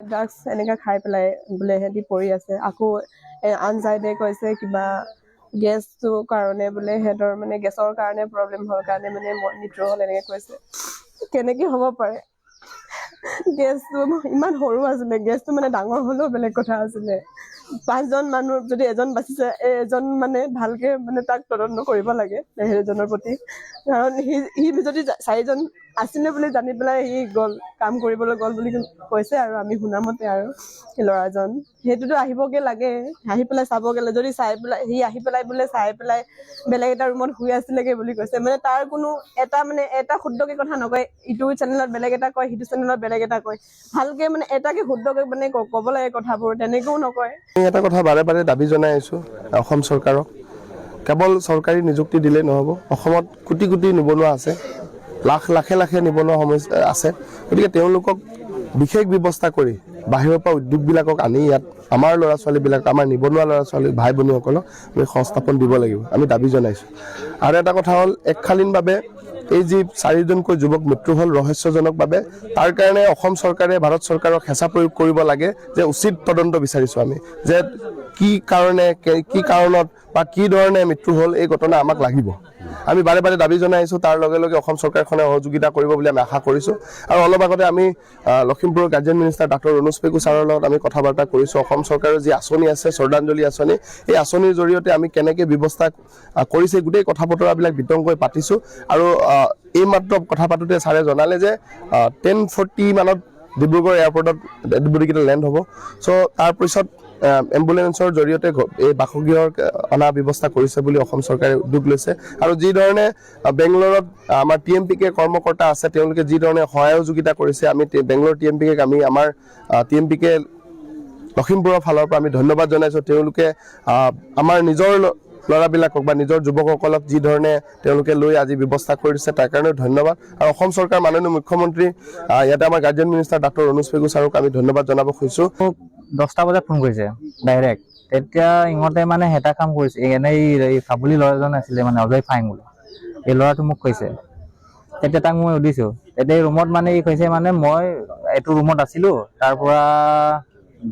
Drugs এনেকৈ খাই পেলাই বোলে সিহঁতি পৰি আছে। আকৌ আন চাইডে কৈছে কিবা গেছটোৰ কাৰণে বোলে সিহঁতৰ মানে গেছৰ কাৰণে প্ৰব্লেম হোৱাৰ কাৰণে মানে মৃত্যু হ'ল এনেকৈ কৈছে। কেনেকৈ হ'ব পাৰে? গেছটো ইমান সৰু আছিলে, গেছটো মানে ডাঙৰ হ'লেও বেলেগ কথা আছিলে। 5জন মানুহ যদি এজন বাচিছে, এজন মানে ভালকে মানে তাক তদন্ত কৰিব লাগে সেইজনৰ প্ৰতি, কাৰণ সি যদি 4জন আছিলে বুলি জানি পেলাই সি গ'ল, কাম কৰিবলৈ গ'ল বুলি কৈছে আৰু আমি শুনামতে আৰু ল'ৰাজন সেইটোতো আহিবগে লাগে, আহি পেলাই চাবগে লাগে। যদি চাই পেলাই সি আহি পেলাই বোলে চাই পেলাই বেলেগ এটা ৰুমত শুই আছিলেগে বুলি কৈছে, মানে তাৰ কোনো এটা শুদ্ধকে কথা নকয়। ইটো চেনেলত বেলেগ এটা কয়, সিটো চেনেলত বেলেগ এটা কয়। ভালকে মানে এটাকে শুদ্ধকে মানে ক'ব লাগে কথাবোৰ, তেনেকেও নকয়। এটা কথা বাৰে বাৰে দাবী জনাই আছো অসম চৰকাৰক, কেৱল চৰকাৰী নিযুক্তি দিলেই নহ'ব। অসমত কোটি কোটি নিবনুৱা আছে, লাখে লাখে নিবনুৱা সমস্যা আছে। গতিকে তেওঁলোকক বিশেষ ব্যৱস্থা কৰি বাহিৰৰ পৰা উদ্যোগবিলাকক আনি ইয়াত আমাৰ ল'ৰা ছোৱালীবিলাক, আমাৰ নিবনুৱা ল'ৰা ছোৱালী ভাই ভনীসকলক আমি সংস্থাপন দিব লাগিব, আমি দাবী জনাইছোঁ। আৰু এটা কথা হ'ল, এককালীনভাৱে এই যি 4জনকৈ যুৱক মৃত্যু হ'ল ৰহস্যজনকভাৱে, তাৰ কাৰণে অসম চৰকাৰে ভাৰত চৰকাৰক হেঁচা প্ৰয়োগ কৰিব লাগে যে উচিত তদন্ত বিচাৰিছোঁ আমি, যে কি কাৰণত বা কি ধৰণে মৃত্যু হ'ল এই ঘটনা আমাক লাগিব। আমি বাৰে বাৰে দাবী জনাইছোঁ, তাৰ লগে লগে অসম চৰকাৰখনে সহযোগিতা কৰিব বুলি আমি আশা কৰিছোঁ। আৰু অলপ আগতে আমি লখিমপুৰৰ guardian minister doctor Ranoj Pegu ছাৰৰ লগত আমি কথা বাৰ্তা কৰিছোঁ। অসম চৰকাৰৰ যি আঁচনি আছে, শ্ৰদ্ধাঞ্জলি আঁচনি, এই আঁচনিৰ জৰিয়তে আমি কেনেকৈ ব্যৱস্থা কৰিছে গোটেই কথা বতৰাবিলাক বিতংকৈ পাতিছোঁ। আৰু এইমাত্ৰ কথা পাতোঁতে ছাৰে জনালে যে 10:40 মানত ডিব্ৰুগড় এয়াৰপৰ্টত ডেডবডিকেইটা লেণ্ড হ'ব। চ' তাৰপিছত এম্বুলেঞ্চৰ জৰিয়তে এই বাসগৃহৰ অনা ব্যৱস্থা কৰিছে বুলি অসম চৰকাৰে উদ্যোগ লৈছে। আৰু যিধৰণে বেংগলোৰত আমাৰ TMPK কৰ্মকৰ্তা আছে, তেওঁলোকে যিধৰণে সহযোগিতা কৰিছে, আমি বেংগলোৰ TMPK আমি আমাৰ TMPK লখিমপুৰৰ ফালৰ পৰা আমি ধন্যবাদ জনাইছোঁ। তেওঁলোকে আমাৰ নিজৰ ল'ৰাবিলাকক বা নিজৰ যুৱকসকলক যি ধৰণে তেওঁলোকে লৈ আজি ব্যৱস্থা কৰি দিছে, তাৰ কাৰণে ধন্যবাদ। আৰু অসম চৰকাৰ মাননীয় মুখ্যমন্ত্ৰী ইয়াতে আমাৰ guardian minister doctor Ranoj Pegu ছাৰক আমি ধন্যবাদ জনাব খুজিছোঁ। 10টা বজাত ফোন কৰিছে ডাইৰেক্ট। তেতিয়া ইহঁতে মানে এটা কাম কৰিছে, এনেই কাবুলী ল'ৰাজন আছিলে মানে অজয় ফাইং বুলি, এই ল'ৰাটো মোক কৈছে। তেতিয়া তাক মই সুধিছোঁ, তেতিয়া ৰুমত মানে ই কৈছে মানে মই এইটো ৰুমত আছিলোঁ, তাৰ পৰা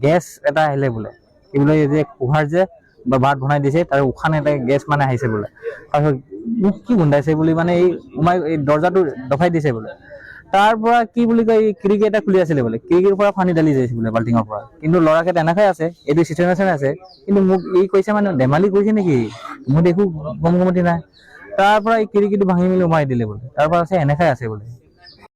গেছ এটা আহিলে বোলে, কি বোলে এই যে কুহাৰ যে বা ভাত বনাই দিছে, তাৰ উশান এটা গেছ মানে আহিছে বোলে। তাৰপিছত মোক কি গোন্ধাইছে বুলি মানে এই দৰ্জাটো দফাই দিছে বোলে। তাৰ পৰা কি বুলি কয়, খিৰিকী এটা খুলি আছিলে বোলে, খিৰিকীৰ পৰা পানী ঢালি যাইছে বোলে বাল্টিঙৰ পৰা। কিন্তু ল'ৰাকে তেনেকৈ আছে, এইটো চিচুৱেশ্যন আছে। কিন্তু মোক কৈছে মানে ধেমালি কৰিছে নেকি, মই দেখো গম গমতি নাই। তাৰ পৰা এই খিৰিকীটো ভাঙি মেলি উমাই দিলে বোলে, তাৰ পৰা আছে এনেকৈ আছে বোলে।